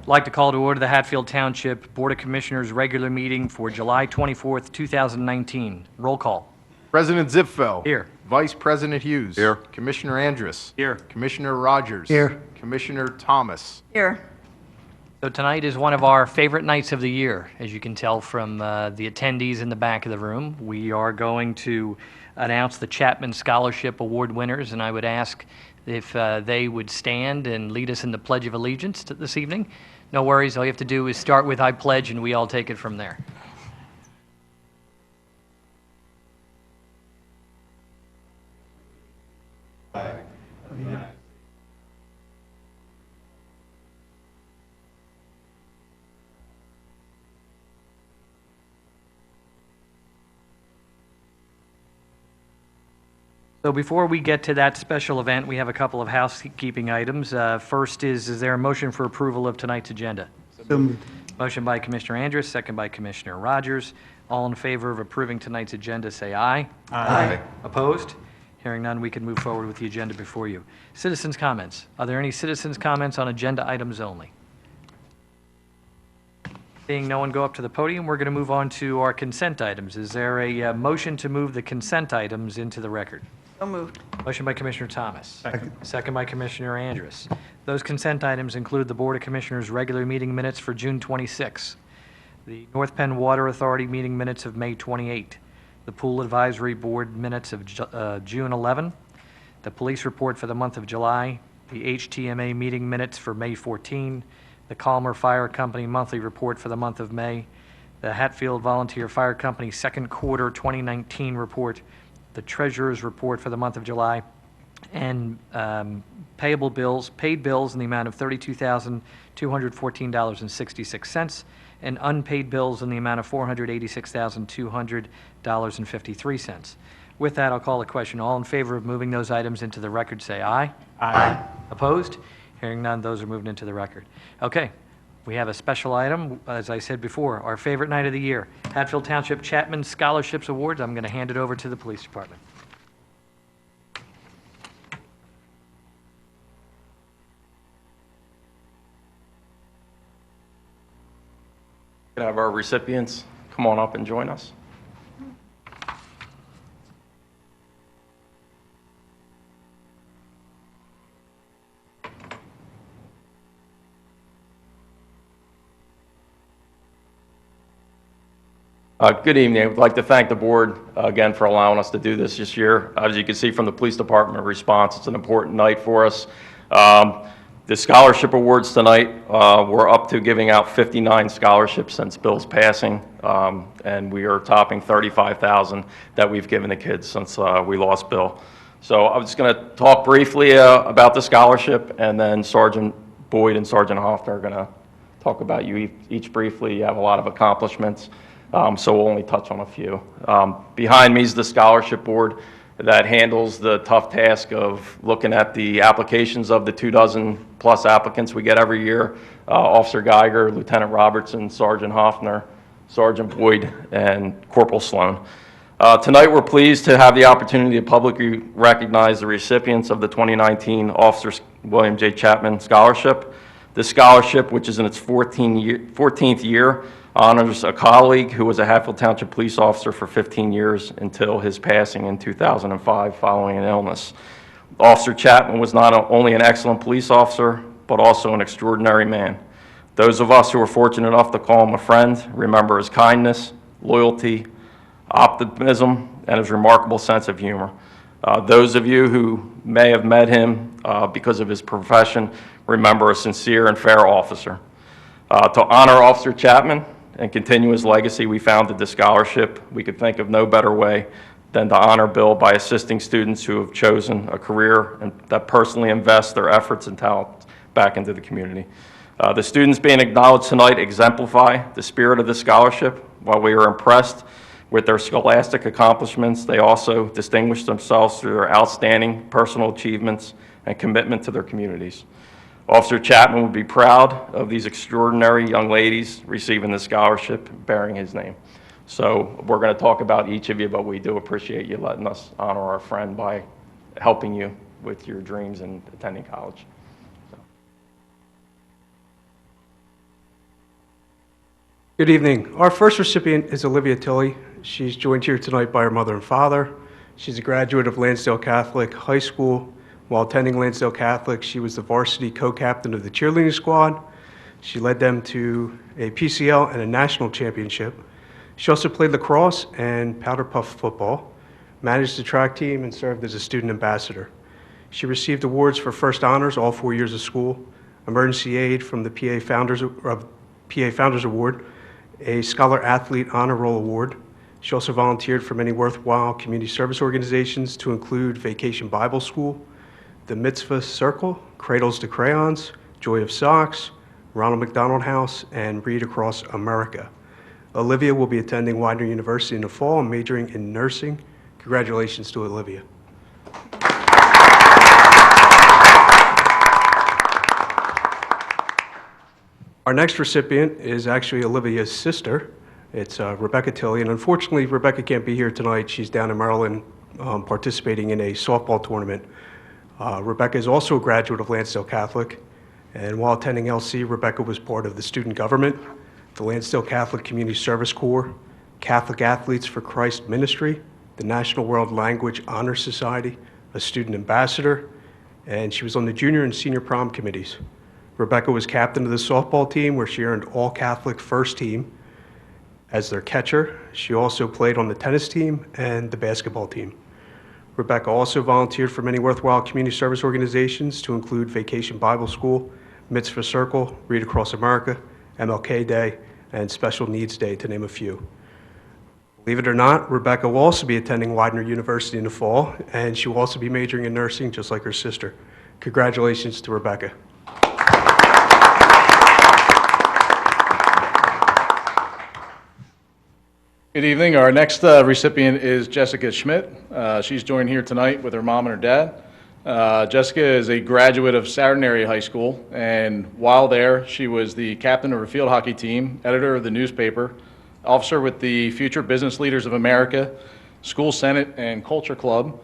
like to call to order the Hatfield Township Board of Commissioners regular meeting for July 24th, 2019. Roll call. President Zipfel. Here. Vice President Hughes. Here. Commissioner Andrus. Here. Commissioner Rogers. Here. Commissioner Thomas. Here. So tonight is one of our favorite nights of the year, as you can tell from the attendees in the back of the room. We are going to announce the Chapman Scholarship Award winners, and I would ask if they would stand and lead us in the Pledge of Allegiance this evening. No worries, all you have to do is start with I pledge, and we all take it from there. So before we get to that special event, we have a couple of housekeeping items. First is there a motion for approval of tonight's agenda? So moved. Motion by Commissioner Andrus, second by Commissioner Rogers. All in favor of approving tonight's agenda, say aye. Aye. Opposed? Hearing none, we can move forward with the agenda before you. Citizens' comments. Are there any citizens' comments on agenda items only? Seeing no one go up to the podium, we're going to move on to our consent items. Is there a motion to move the consent items into the record? So moved. Motion by Commissioner Thomas. Second by Commissioner Andrus. Those consent items include the Board of Commissioners' regular meeting minutes for June 26, the North Penn Water Authority meeting minutes of May 28, the Pool Advisory Board minutes of June 11, the police report for the month of July, the HTMA meeting minutes for May 14, the Calmer Fire Company monthly report for the month of May, the Hatfield Volunteer Fire Company second quarter 2019 report, the treasurer's report for the month of July, and paid bills in the amount of $32,214.66, and unpaid bills in the amount of $486,200.53. With that, I'll call the question. All in favor of moving those items into the record, say aye. Aye. Opposed? Hearing none, those are moved into the record. Okay. We have a special item, as I said before, our favorite night of the year, Hatfield Township Chapman Scholarships Awards. I'm going to hand it over to the police department. Can I have our recipients come on up and join us? Good evening. I would like to thank the board again for allowing us to do this year. As you can see from the police department response, it's an important night for us. The scholarship awards tonight, we're up to giving out 59 scholarships since Bill's passing, and we are topping 35,000 that we've given the kids since we lost Bill. So I'm just going to talk briefly about the scholarship, and then Sergeant Boyd and Sergeant Hoffner are going to talk about you each briefly. You have a lot of accomplishments. So we'll only touch on a few. Behind me is the scholarship board that handles the tough task of looking at the applications of the 24+ applicants we get every year. Officer Geiger, Lieutenant Robertson, Sergeant Hoffner, Sergeant Boyd, and Corporal Sloan. Tonight we're pleased to have the opportunity to publicly recognize the recipients of the 2019 Officer William J. Chapman Scholarship. This scholarship, which is in its 14th year, honors a colleague who was a Hatfield Township police officer for 15 years until his passing in 2005 following an illness. Officer Chapman was not only an excellent police officer, but also an extraordinary man. Those of us who were fortunate enough to call him a friend remember his kindness, loyalty, optimism, and his remarkable sense of humor. Those of you who may have met him because of his profession remember a sincere and fair officer. To honor Officer Chapman and continue his legacy, we founded the scholarship. We could think of no better way than to honor Bill by assisting students who have chosen a career and that personally invest their efforts and talent back into the community. The students being acknowledged tonight exemplify the spirit of the scholarship. While we are impressed with their scholastic accomplishments, they also distinguish themselves through their outstanding personal achievements and commitment to their communities. Officer Chapman would be proud of these extraordinary young ladies receiving the scholarship bearing his name. So we're going to talk about each of you, but we do appreciate you letting us honor our friend by helping you with your dreams and attending college. So. Good evening. Our first recipient is Olivia Tilley. She's joined here tonight by her mother and father. She's a graduate of Lansdale Catholic High School. While attending Lansdale Catholic, she was the varsity co-captain of the cheerleading squad. She led them to a PCL and a national championship. She also played lacrosse and powder puff football, managed the track team, and served as a student ambassador. She received awards for first honors all 4 years of school, emergency aid from the PA Founders Award, a Scholar Athlete Honor Roll Award. She also volunteered for many worthwhile community service organizations to include Vacation Bible School, the Mitzvah Circle, Cradles to Crayons, Joy of Socks, Ronald McDonald House, and Read Across America. Olivia will be attending Widener University in the fall and majoring in nursing. Congratulations to Olivia. Our next recipient is actually Olivia's sister. It's Rebecca Tilley, and unfortunately, Rebecca can't be here tonight. She's down in Maryland participating in a softball tournament. Rebecca is also a graduate of Lansdale Catholic, and while attending LC, Rebecca was part of the student government, the Lansdale Catholic Community Service Corps, Catholic Athletes for Christ Ministry, the National World Language Honor Society, a student ambassador, and she was on the junior and senior prom committees. Rebecca was captain of the softball team, where she earned all Catholic first team as their catcher. She also played on the tennis team and the basketball team. Rebecca also volunteered for many worthwhile community service organizations to include Vacation Bible School, Mitzvah Circle, Read Across America, MLK Day, and Special Needs Day, to name a few. Believe it or not, Rebecca will also be attending Widener University in the fall, and she will also be majoring in nursing, just like her sister. Congratulations to Rebecca. Good evening. Our next recipient is Jessica Schmidt. She's joined here tonight with her mom and her dad. Jessica is a graduate of Southern Area High School, and while there, she was the captain of her field hockey team, editor of the newspaper, officer with the Future Business Leaders of America, School Senate and Culture Club,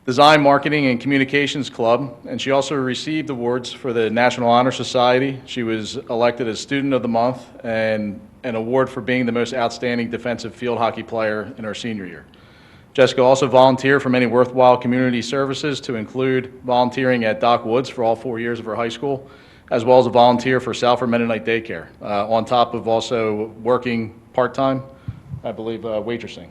Design, Marketing, and Communications Club, and she also received awards for the National Honor Society. She was elected as Student of the Month and an award for being the most outstanding defensive field hockey player in her senior year. Jessica also volunteered for many worthwhile community services, to include volunteering at Dock Woods for all 4 years of her high school, as well as a volunteer for Salford Mennonite Daycare, on top of also working part-time, I believe, waitressing.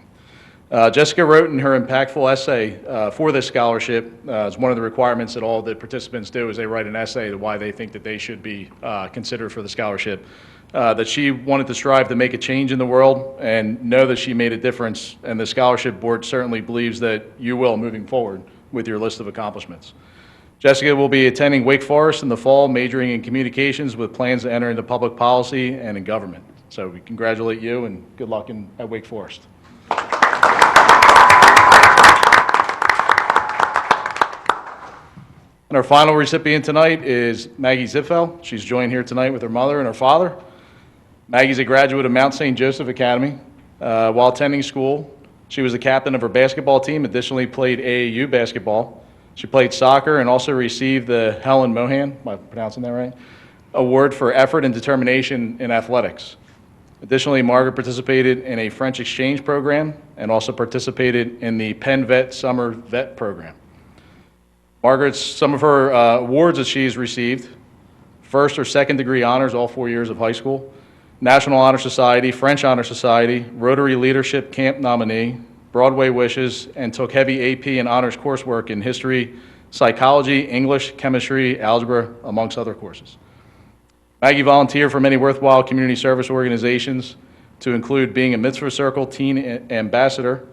Jessica wrote in her impactful essay for this scholarship, as one of the requirements that all the participants do is they write an essay to why they think that they should be considered for the scholarship, that she wanted to strive to make a change in the world and know that she made a difference, and the scholarship board certainly believes that you will moving forward with your list of accomplishments. Jessica will be attending Wake Forest in the fall, majoring in communications with plans to enter into public policy and in government. So we congratulate you and good luck at Wake Forest. And our final recipient tonight is Maggie Ziffel. She's joined here tonight with her mother and her father. Maggie's a graduate of Mount St. Joseph Academy. While attending school, she was the captain of her basketball team, additionally played AAU basketball. She played soccer and also received the Helen Mohan, am I pronouncing that right? Award for effort and determination in athletics. Additionally, Margaret participated in a French exchange program and also participated in the Penn Vet Summer Vet program. Some of her awards that she's received: first or second degree honors all 4 years of high school, National Honor Society, French Honor Society, Rotary Leadership Camp nominee, Broadway Wishes, and took heavy AP and honors coursework in history, psychology, English, chemistry, algebra, amongst other courses. Maggie volunteered for many worthwhile community service organizations, to include being a Mitzvah Circle teen ambassador.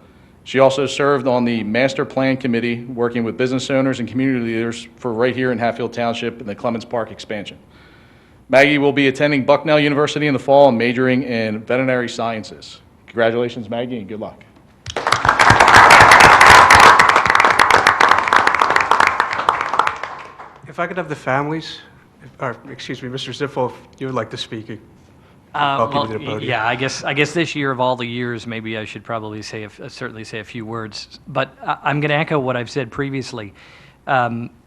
She also served on the Master Plan Committee, working with business owners and community leaders for right here in Hatfield Township and the Clements Park expansion. Maggie will be attending Bucknell University in the fall and majoring in veterinary sciences. Congratulations, Maggie, and good luck. If I could have the families, excuse me, Mr. Ziffel, if you would like to speak, I'll give you the podium. Yeah, I guess this year of all the years, maybe I should probably certainly say a few words. But I'm going to echo what I've said previously.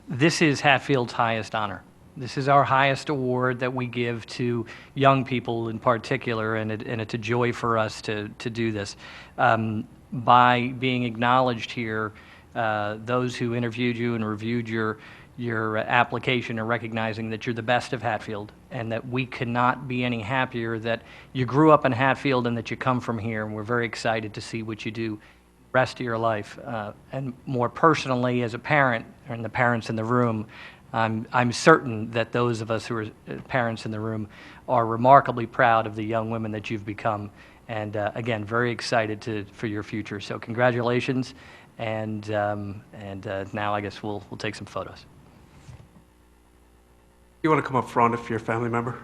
This is Hatfield's highest honor. This is our highest award that we give to young people in particular, and it's a joy for us to do this. By being acknowledged here, those who interviewed you and reviewed your application are recognizing that you're the best of Hatfield, and that we cannot be any happier that you grew up in Hatfield and that you come from here, and we're very excited to see what you do the rest of your life. And more personally, as a parent, and the parents in the room, I'm certain that those of us who are parents in the room are remarkably proud of the young women that you've become, and again, very excited for your future. So congratulations, and now I guess we'll take some photos. You want to come up front if you're a family member?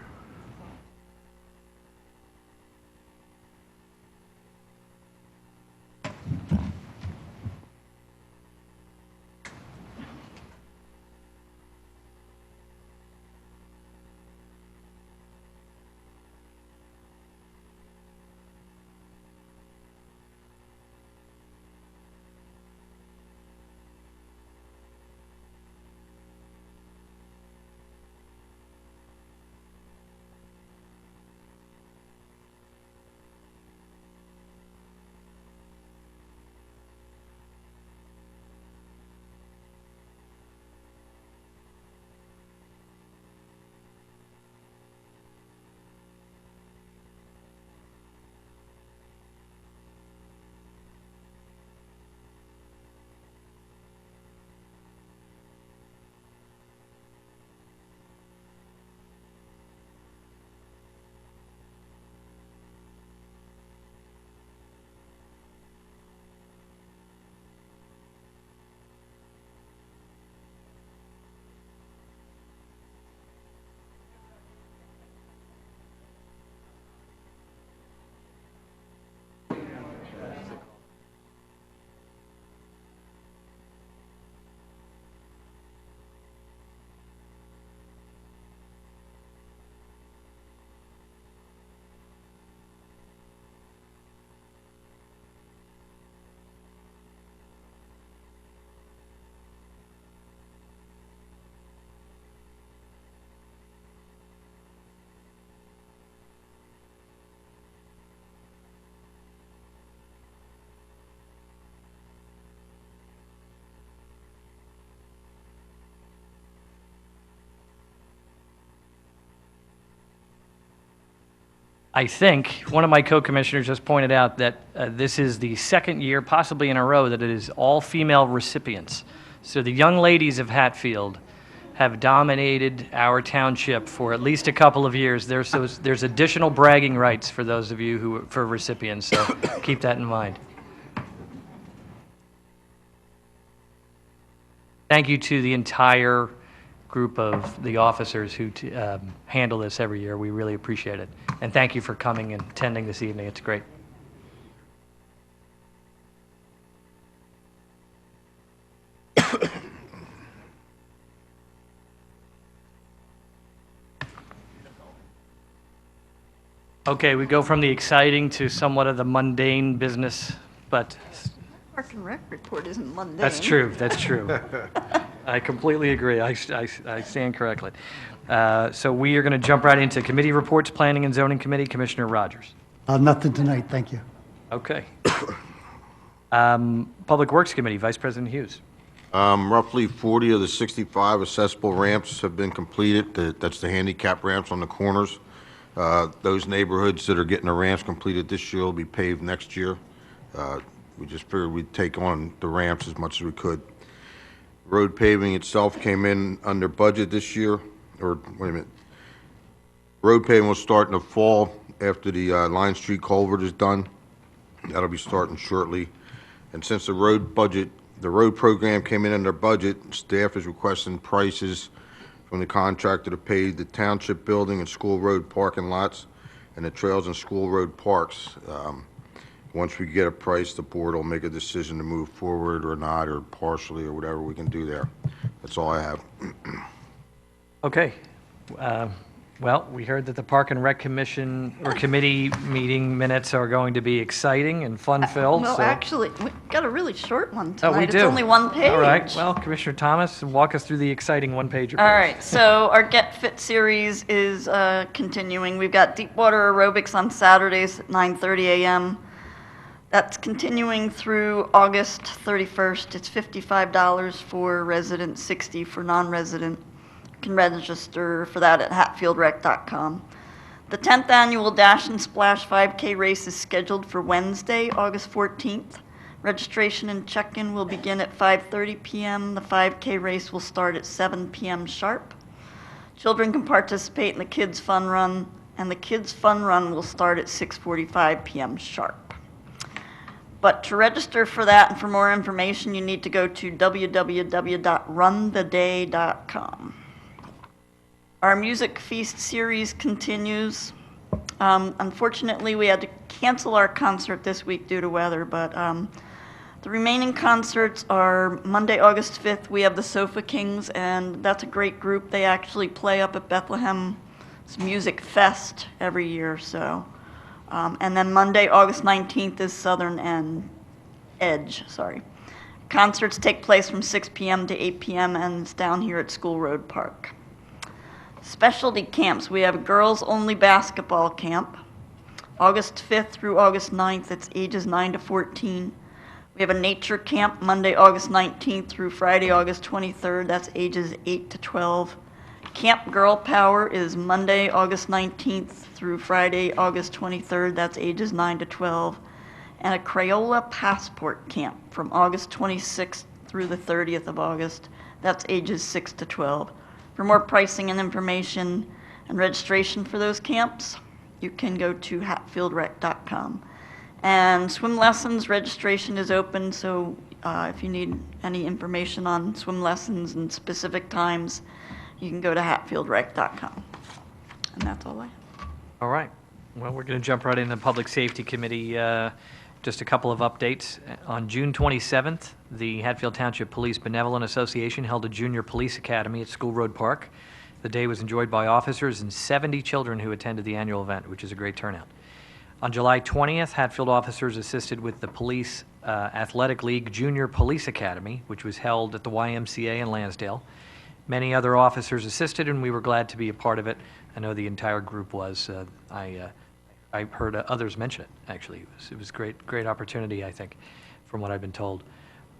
I think one of my co-commissioners just pointed out that this is the second year, possibly in a row, that it is all female recipients. So the young ladies of Hatfield have dominated our township for at least a couple of years. There's additional bragging rights for those of you for recipients, so keep that in mind. Thank you to the entire group of the officers who handle this every year. We really appreciate it. And thank you for coming and attending this evening. It's great. Okay, we go from the exciting to somewhat of the mundane business, but Park and Rec report isn't mundane. that's true. That's true. I completely agree. I stand corrected. So we are going to jump right into committee reports, Planning and Zoning Committee, Commissioner Rogers. Nothing tonight, thank you. Okay. Public Works Committee, Vice President Hughes. Roughly 40 of the 65 accessible ramps have been completed. That's the handicap ramps on the corners. Those neighborhoods that are getting the ramps completed this year will be paved next year. We just figured we'd take on the ramps as much as we could. Road paving itself came in under budget this year, or wait a minute. Road paving will start in the fall after the Line Street culvert is done. That'll be starting shortly. And since the road program came in under budget, staff is requesting prices from the contractor to pave the Township building and school road parking lots and the trails and school road parks. Once we get a price, the board will make a decision to move forward or not, or partially, or whatever we can do there. That's all I have. Okay. Well, we heard that the Park and Rec Commission or committee meeting minutes are going to be exciting and fun-filled, Well, so. actually, we got a really short one Oh, tonight. we do. It's only one page. All right, well, Commissioner Thomas, walk us through the exciting one-pager. All please. right, so our Get Fit series is continuing. We've got deep water aerobics on Saturdays at 9:30 a.m. That's continuing through August 31st. It's $55 for resident, $60 for non-resident. You can register for that at hatfieldrec.com. The 10th annual Dash and Splash 5K race is scheduled for Wednesday, August 14th. Registration and check-in will begin at 5:30 p.m. The 5K race will start at 7 p.m. sharp. Children can participate in the Kids Fun Run, and the Kids Fun Run will start at 6:45 p.m. sharp. But to register for that and for more information, you need to go to www.runtheday.com. Our Music Feast series continues. Unfortunately, we had to cancel our concert this week due to weather, but the remaining concerts are Monday, August 5th. We have the Sofa Kings, and that's a great group. They actually play up at Bethlehem's Music Fest every year. So, and then Monday, August 19th is Southern Edge. Concerts take place from 6 p.m. to 8 p.m. and it's down here at School Road Park. Specialty camps. We have a girls-only basketball camp, August 5th through August 9th. It's ages 9 to 14. We have a nature camp Monday, August 19th through Friday, August 23rd. That's ages 8 to 12. Camp Girl Power is Monday, August 19th through Friday, August 23rd. That's ages 9 to 12. And a Crayola Passport Camp from August 26th through the 30th of August. That's ages 6 to 12. For more pricing and information and registration for those camps, you can go to hatfieldrec.com. And swim lessons registration is open, so if you need any information on swim lessons and specific times, you can go to hatfieldrec.com. And that's all I have. All right. Well, we're going to jump right into the Public Safety Committee. Just a couple of updates. On June 27th, the Hatfield Township Police Benevolent Association held a junior police academy at School Road Park. The day was enjoyed by officers and 70 children who attended the annual event, which is a great turnout. On July 20th, Hatfield officers assisted with the Police Athletic League Junior Police Academy, which was held at the YMCA in Lansdale. Many other officers assisted, and we were glad to be a part of it. I know the entire group was. I heard others mention it, actually. It was great opportunity, I think, from what I've been told.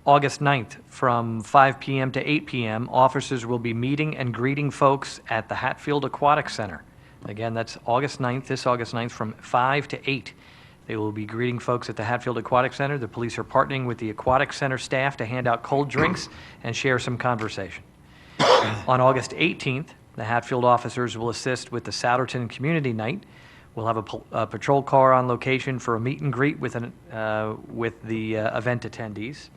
August 9th, from 5 p.m. to 8 p.m., officers will be meeting and greeting folks at the Hatfield Aquatic Center. Again, that's August 9th, this August 9th, from 5 to 8. They will be greeting folks at the Hatfield Aquatic Center. The police are partnering with the Aquatic Center staff to hand out cold drinks and share some conversation. On August 18th, the Hatfield officers will assist with the Souderton Community Night. We'll have a patrol car on location for a meet and greet with the event attendees.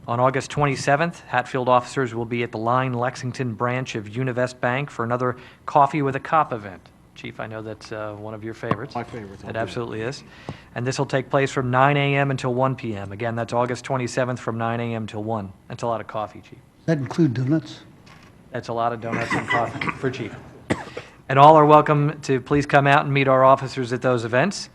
On August 27th, Hatfield officers will be at the Line Lexington branch of Univest Bank for another Coffee with a Cop event. Chief, I know that's one of your favorites. My favorite. It absolutely is. And this will take place from 9 a.m. until 1 p.m. Again, that's August 27th from 9 a.m. till 1. That's a lot of coffee, Chief. That include donuts? That's a lot of donuts and coffee for Chief. And all are welcome to please come out and meet our officers at those events.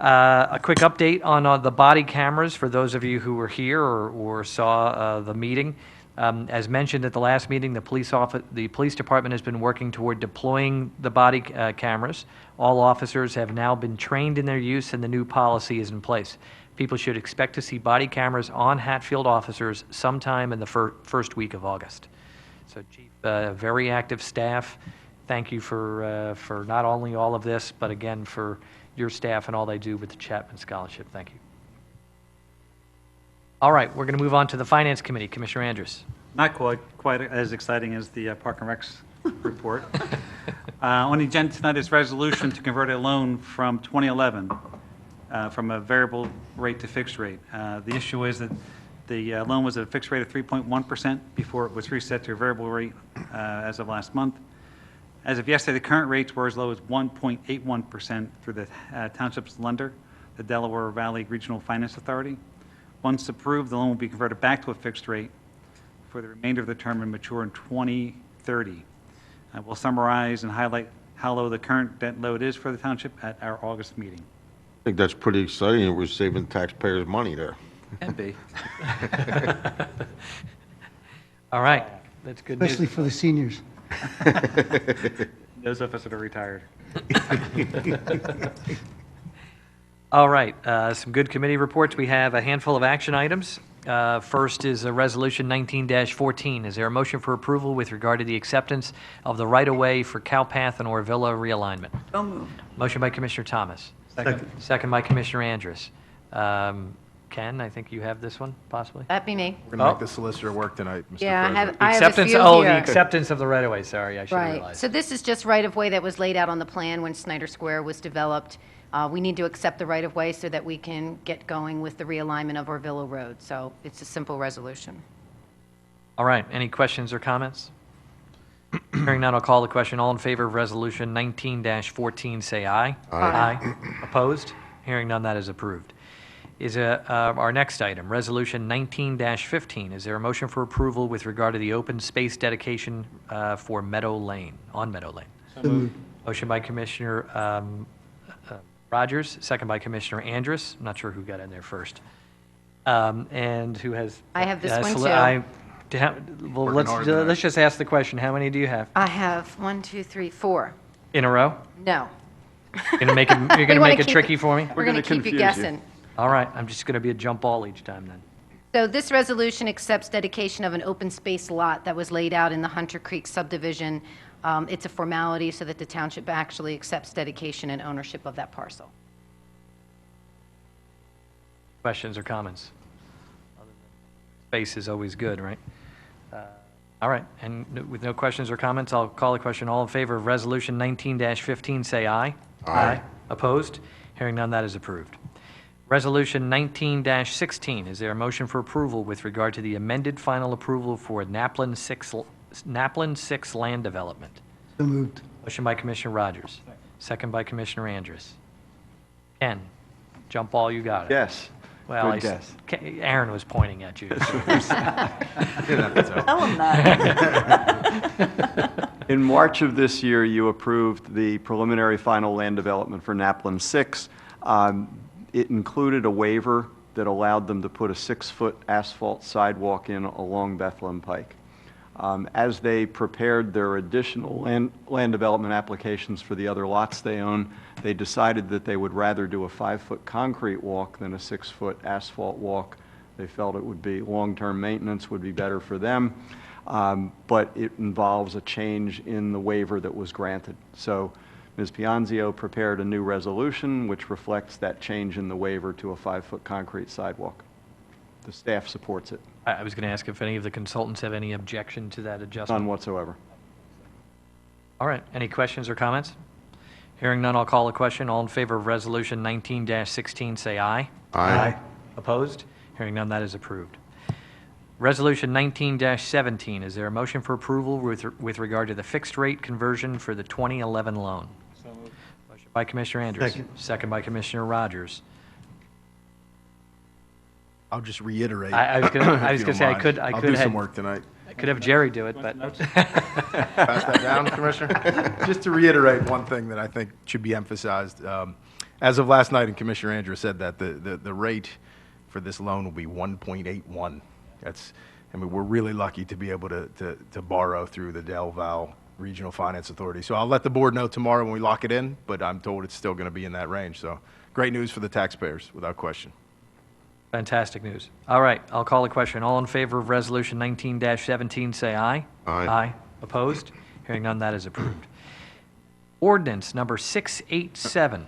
A quick update on the body cameras for those of you who were here or saw the meeting. As mentioned at the last meeting, the police department has been working toward deploying the body cameras. All officers have now been trained in their use, and the new policy is in place. People should expect to see body cameras on Hatfield officers sometime in the first week of August. So, Chief, very active staff. Thank you for not only all of this, but again for your staff and all they do with the Chapman Scholarship. Thank you. All right, we're going to move on to the Finance Committee. Commissioner Andrews. Not quite as exciting as the Park and Rec's report. On the agenda tonight is resolution to convert a loan from 2011 from a variable rate to fixed rate. The issue is that the loan was at a fixed rate of 3.1% before it was reset to a variable rate as of last month. As of yesterday, the current rates were as low as 1.81% through the Township's lender, the Delaware Valley Regional Finance Authority. Once approved, the loan will be converted back to a fixed rate for the remainder of the term and mature in 2030. We'll summarize and highlight how low the current debt load is for the township at our August meeting. I think that's pretty exciting, and we're saving taxpayers money there. Can be. All right, that's good news. Especially for the seniors. Those of us that are retired. All right, some good committee reports. We have a handful of action items. First is Resolution 19-14. Is there a motion for approval with regard to the acceptance of the right-of-way for Cowpath and Orvilla realignment? So moved. Motion by Commissioner Thomas. Second. Second by Commissioner Andrus. Ken, I think you have this one, possibly? That'd be me. We're going to Oh. make the solicitor work tonight, Mr. Yeah, President. I have a Acceptance, few oh, the here. acceptance of the right-of-way, sorry, I should have Right. realized. So this is just right-of-way that was laid out on the plan when Snyder Square was developed. We need to accept the right-of-way so that we can get going with the realignment of Orvilla Road. So it's a simple resolution. All right, any questions or comments? Hearing none, I'll call the question. All in favor of Resolution 19-14, say aye. Aye. Opposed? Hearing none, that is approved. Is our next item, Resolution 19-15. Is there a motion for approval with regard to the open space dedication for Meadow Lane, on Meadow Lane? So moved. Motion by Commissioner Rogers, second by Commissioner Andrus. I'm not sure who got in there first. And who has? I have this Yeah, one, so too. Well, Working hard tonight. let's just ask the question. How many do you have? I have 1, 2, 3, 4. In a row? No. You're gonna make wanna it keep tricky it- for me? We're going to keep you guessing. All right, I'm just gonna be a jump ball each time then. So this resolution accepts dedication of an open space lot that was laid out in the Hunter Creek subdivision. It's a formality so that the township actually accepts dedication and ownership of that parcel. Questions or comments? Space is always good, right? All right, and with no questions or comments, I'll call the question. All in favor of Resolution 19-15, say aye. Aye. Opposed? Hearing none, that is approved. Resolution 19-16, is there a motion for approval with regard to the amended final approval for Naplin 6 land development? So moved. Motion by Commissioner Rogers, second by Commissioner Andrus. Ken, jump ball, you got it. Yes. Well, Good guess. Aaron was pointing at you. Tell him that. In March of this year, you approved the preliminary final land development for Naplin 6. It included a waiver that allowed them to put a 6-foot asphalt sidewalk in along Bethlehem Pike. As they prepared their additional land development applications for the other lots they own, they decided that they would rather do a 5-foot concrete walk than a 6-foot asphalt walk. They felt it would be, long-term maintenance would be better for them, but it involves a change in the waiver that was granted. So Ms. Pianzio prepared a new resolution which reflects that change in the waiver to a 5-foot concrete sidewalk. The staff supports it. I was going to ask if any of the consultants have any objection to that adjustment. None whatsoever. All right, any questions or comments? Hearing none, I'll call the question. All in favor of Resolution 19-16, say aye. Aye. Opposed? Hearing none, that is approved. Resolution 19-17, is there a motion for approval with regard to the fixed rate conversion for the 2011 loan? Motion by Commissioner Andrus. Second by Commissioner Rogers. I'll just reiterate. I was going if you to don't say, I mind. could I'll do some have, work tonight. I could have Jerry do it, but. Pass that down, Commissioner. Just to reiterate one thing that I think should be emphasized. As of last night, and Commissioner Andrews said that the rate for this loan will be 1.81. That's, I mean, we're really lucky to be able to borrow through the Del Val Regional Finance Authority. So I'll let the board know tomorrow when we lock it in, but I'm told it's still going to be in that range. So great news for the taxpayers, without question. Fantastic news. All right, I'll call the question. All in favor of Resolution 19-17, say aye. Aye. Aye. Opposed? Hearing none, that is approved. Ordinance number 687.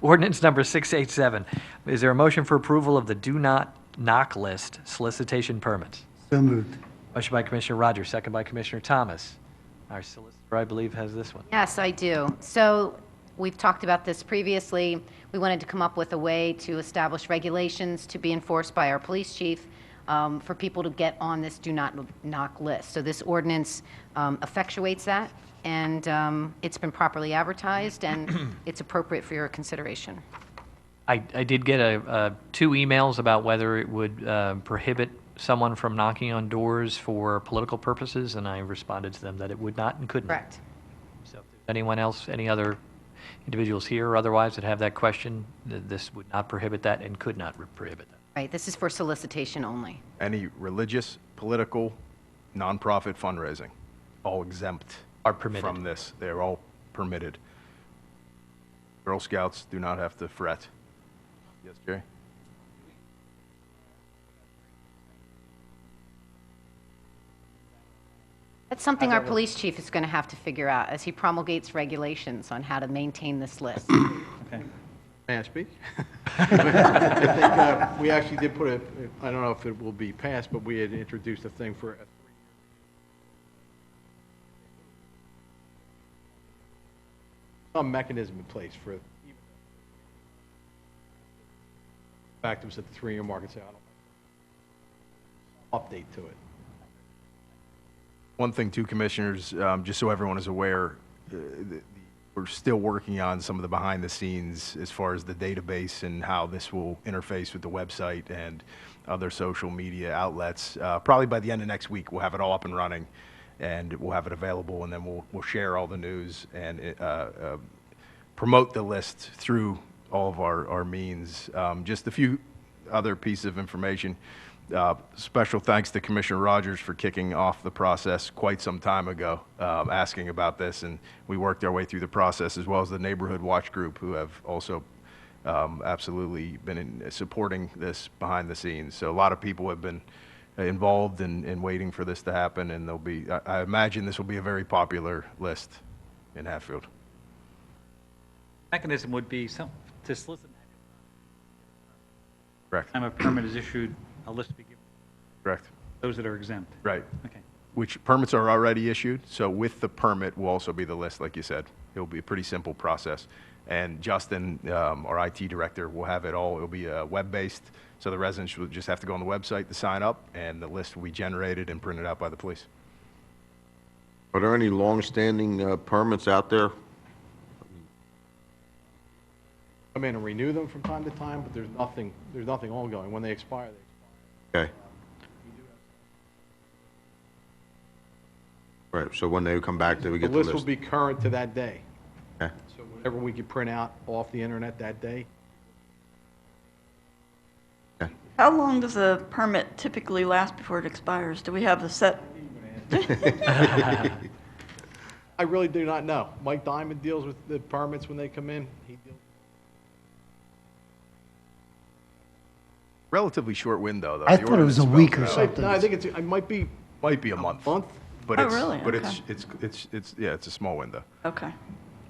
Ordinance number 687. Is there a motion for approval of the do not knock list solicitation permits? So moved. Motion by Commissioner Rogers, second by Commissioner Thomas. Our solicitor, I believe, has this one. Yes, I do. So we've talked about this previously. We wanted to come up with a way to establish regulations to be enforced by our police chief for people to get on this do not knock list. So this ordinance effectuates that, and it's been properly advertised, and it's appropriate for your consideration. I did get 2 emails about whether it would prohibit someone from knocking on doors for political purposes, and I responded to them that it would not and could not. Correct. So if there's anyone else, any other individuals here or otherwise that have that question, this would not prohibit that and could not prohibit that. Right, this is for solicitation only. Any religious, political, nonprofit fundraising, all exempt Are permitted. from this. They're all permitted. Girl Scouts do not have to fret. Yes, Jay? That's something our police chief is going to have to figure out as he promulgates regulations on how to maintain this list. Okay. May I speak? I think we actually did put a, I don't know if it will be passed, but we had introduced a thing for some mechanism in place for even back to us at the 3-year mark and say, I don't, update to it. One thing too, Commissioners, just so everyone is aware, we're still working on some of the behind the scenes as far as the database and how this will interface with the website and other social media outlets. Probably by the end of next week, we'll have it all up and running, and we'll have it available, and then we'll share all the news and promote the list through all of our means. Just a few other pieces of information. Special thanks to Commissioner Rogers for kicking off the process quite some time ago, asking about this, and we worked our way through the process, as well as the Neighborhood Watch Group, who have also absolutely been supporting this behind the scenes. So a lot of people have been involved in waiting for this to happen, and there'll be, I imagine this will be a very popular list in Hatfield. Mechanism would be to solicit. Correct. Time a permit is issued, a list be given, Correct. those that are exempt. Right. Okay. Which permits are already issued, so with the permit will also be the list, like you said. It'll be a pretty simple process. And Justin, our IT director, will have it all. It'll be web-based, so the residents will just have to go on the website to sign up, and the list will be generated and printed out by the police. Are there any long-standing permits out there? Come in and renew them from time to time, but there's nothing ongoing. When they expire, they expire. Okay. Right, so when they come back, do we The get the list will list? be current to that day. Okay. So whatever we can print out off the internet that day. How long does a permit typically last before it expires? Do we have the set? I really do not know. Mike Diamond deals with the permits when they come in. He deals. Relatively short window, though. I The thought it was a ordinance week or spells it out. something. No, I think it might be Might be a month. month. But Oh, it's, really? but Okay. it's yeah, it's a small window. Okay.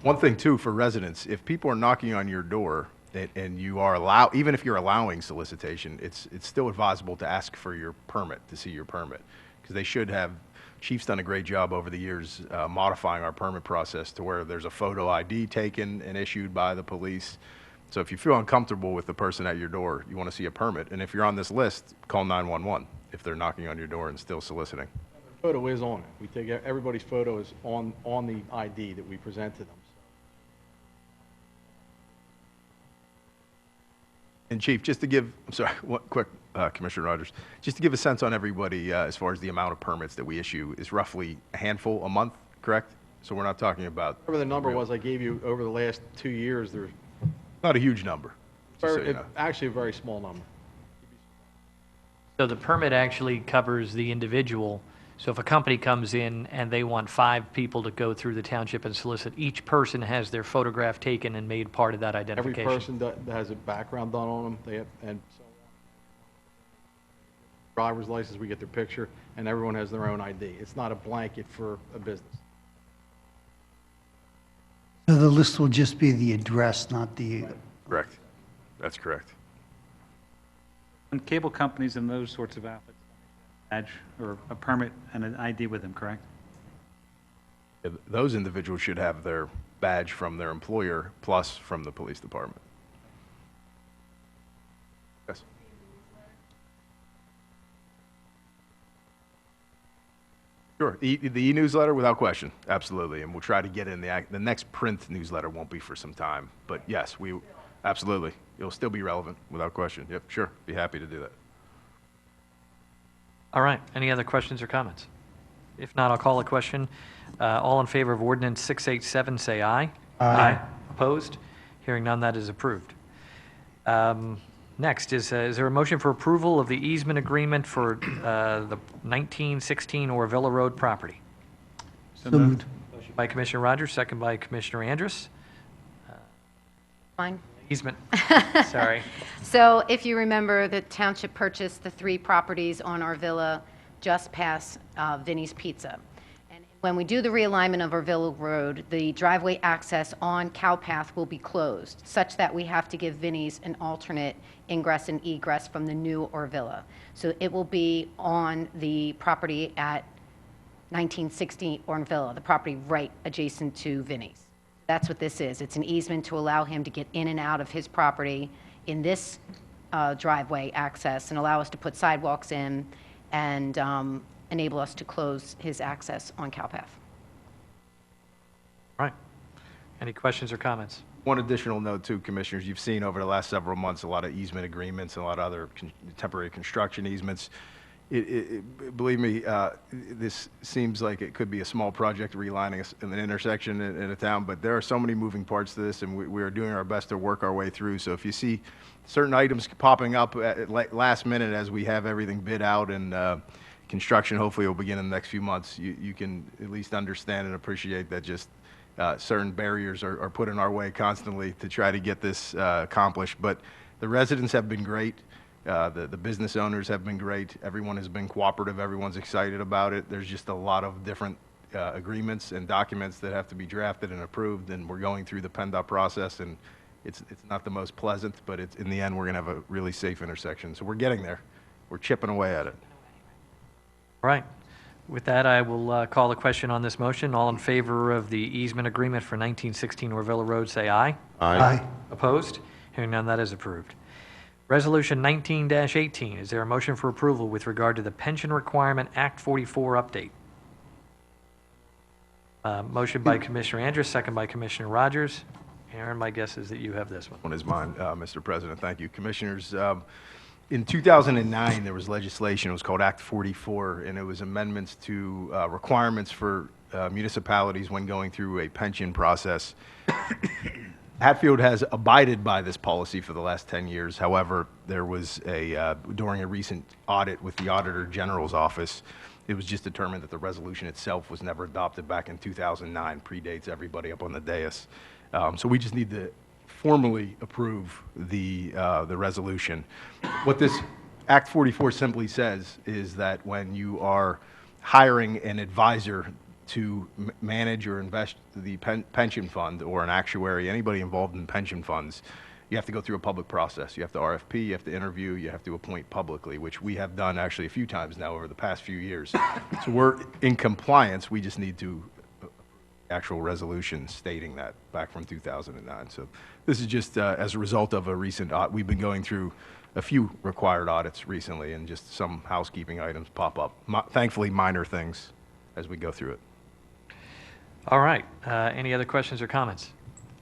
One thing too, for residents, if people are knocking on your door and you are even if you're allowing solicitation, it's still advisable to ask for your permit, to see your permit. Because they should have, Chief's done a great job over the years modifying our permit process to where there's a photo ID taken and issued by the police. So if you feel uncomfortable with the person at your door, you want to see a permit. And if you're on this list, call 911 if they're knocking on your door and still soliciting. Photo is on it. We take, everybody's photo is on the ID that we present to them. And Chief, just to give, I'm sorry, one quick, Commissioner Rogers, just to give a sense on everybody as far as the amount of permits that we issue is roughly a handful a month, correct? So we're not talking about. Whatever the number was I gave you over the last 2 years, there's Not a huge number. just so you know. actually a very small number. So the permit actually covers the individual. So if a company comes in and they want 5 people to go through the township and solicit, each person has their photograph taken and made part of that Every identification. person that has a background done on them, they have, and so on. Driver's license, we get their picture, and everyone has their own ID. It's not a blanket for a business. So the list will just be the address, not the, Correct. That's correct. And cable companies and those sorts of outfits, badge or a permit and an ID with them, correct? Yeah, those individuals should have their badge from their employer plus from the police department. Yes. Sure. The e-newsletter, without question, absolutely. And we'll try to get in the next print newsletter won't be for some time. But yes, absolutely. It'll still be relevant, without question. Yep, sure. Be happy to do that. All right, any other questions or comments? If not, I'll call a question. All in favor of ordinance 687, say aye. Aye. Opposed? Hearing none, that is approved. Next, is there a motion for approval of the easement agreement for the 1916 Orvilla Road property? So moved. Motion by Commissioner Rogers, second by Commissioner Andrus. Fine. Easement, sorry. So if you remember, the township purchased the 3 properties on Orvilla just past Vinnie's Pizza. And when we do the realignment of Orvilla Road, the driveway access on Cowpath will be closed, such that we have to give Vinnie's an alternate ingress and egress from the new Orvilla. So it will be on the property at 1960 Orvilla, the property right adjacent to Vinnie's. That's what this is. It's an easement to allow him to get in and out of his property in this driveway access and allow us to put sidewalks in and enable us to close his access on Cowpath. All right. Any questions or comments? One additional note too, Commissioners, you've seen over the last several months a lot of easement agreements and a lot of other temporary construction easements. Believe me, this seems like it could be a small project relining an intersection in a town, but there are so many moving parts to this, and we are doing our best to work our way through. So if you see certain items popping up at last minute as we have everything bid out and construction hopefully will begin in the next few months, you can at least understand and appreciate that just certain barriers are put in our way constantly to try to get this accomplished. But the residents have been great. The business owners have been great. Everyone has been cooperative. Everyone's excited about it. There's just a lot of different agreements and documents that have to be drafted and approved, and we're going through the PennDOT process, and it's not the most pleasant, but in the end, we're going to have a really safe intersection. So we're getting there. We're chipping away at it. All right. With that, I will call the question on this motion. All in favor of the easement agreement for 1916 Orvilla Road, say aye. Aye. Opposed? Hearing none, that is approved. Resolution 19-18, is there a motion for approval with regard to the Pension Requirement Act 44 update? Motion by Commissioner Andrus, second by Commissioner Rogers. Aaron, my guess is that you have this one. One is mine, Mr. President. Thank you. Commissioners, in 2009, there was legislation, it was called Act 44, and it was amendments to requirements for municipalities when going through a pension process. Hatfield has abided by this policy for the last 10 years. However, there was during a recent audit with the Auditor General's office, it was just determined that the resolution itself was never adopted back in 2009, predates everybody up on the dais. So we just need to formally approve the resolution. What this Act 44 simply says is that when you are hiring an advisor to manage or invest the pension fund, or an actuary, anybody involved in pension funds, you have to go through a public process. You have to RFP, you have to interview, you have to appoint publicly, which we have done actually a few times now over the past few years. So we're in compliance. We just need to actual resolution stating that back from 2009. So this is just as a result of a recent audit. We've been going through a few required audits recently, and just some housekeeping items pop up. Thankfully, minor things as we go through it. All right. Any other questions or comments?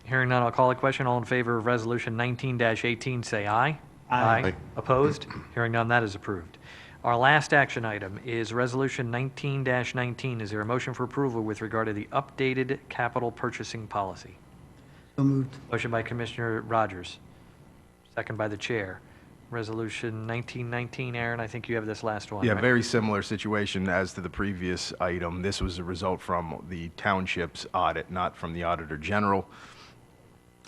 Hearing none, I'll call a question. All in favor of Resolution 19-18, say aye. Aye. Opposed? Hearing none, that is approved. Our last action item is Resolution 19-19. Is there a motion for approval with regard to the updated capital purchasing policy? So moved. Motion by Commissioner Rogers, second by the chair. Resolution 1919, Aaron, I think you have this last one, Yeah, right? very similar situation as to the previous item. This was a result from the Township's audit, not from the Auditor General.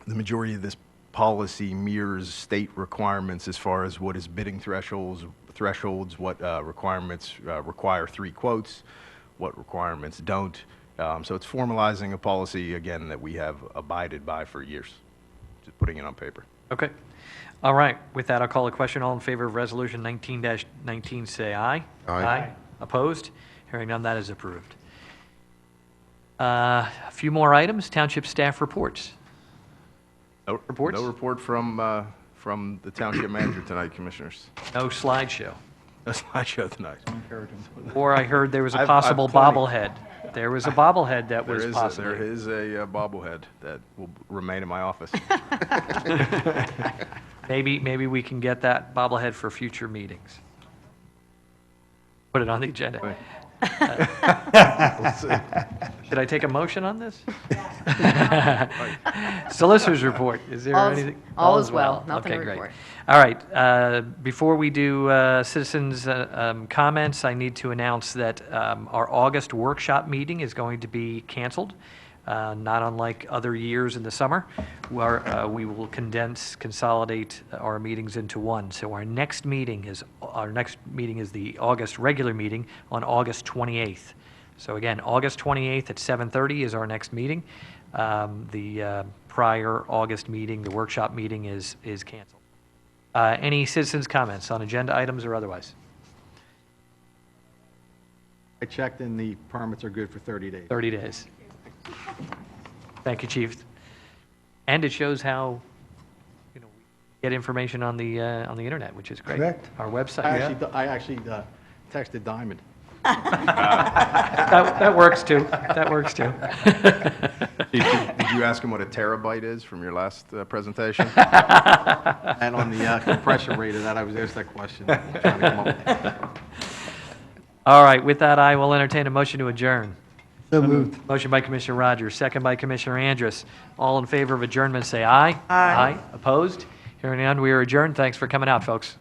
The majority of this policy mirrors state requirements as far as what is bidding thresholds, what requirements require 3 quotes, what requirements don't. So it's formalizing a policy, again, that we have abided by for years, just putting it on paper. Okay. All right. With that, I'll call a question. All in favor of Resolution 19-19, say aye. Aye. Opposed? Hearing none, that is approved. A few more items. Township staff reports. Reports? No report from the Township Manager tonight, Commissioners. No slideshow. No slideshow tonight. Or I heard there was a I've possible plenty. bobblehead. There was a bobblehead that was possible. There is a bobblehead that will remain in my office. Maybe we can get that bobblehead for future meetings. Put it on the agenda. Should I take a motion on this? Solicitor's report, is there All's- anything? all is well. Nothing to Okay, great. report. All right, before we do citizens' comments, I need to announce that our August workshop meeting is going to be canceled, not unlike other years in the summer, where we will consolidate our meetings into one. So our next meeting is the August regular meeting on August 28th. So again, August 28th at 7:30 is our next meeting. The prior August meeting, the workshop meeting is canceled. Any citizens' comments on agenda items or otherwise? I checked and the permits are good for 30 days. 30 days. Thank you, Chief. And it shows how, we get information on the internet, which is great. Correct. Our website. I actually texted Diamond. That works too. That works too. Did you ask him what a terabyte is from your last presentation? And on the compression rate of that, I was asked that question. Trying to come up with that. All right, with that, I will entertain a motion to adjourn. So moved. Motion by Commissioner Rogers, second by Commissioner Andrus. All in favor of adjournment, say aye. Aye. Opposed? Hearing none, we are adjourned. Thanks for coming out, folks.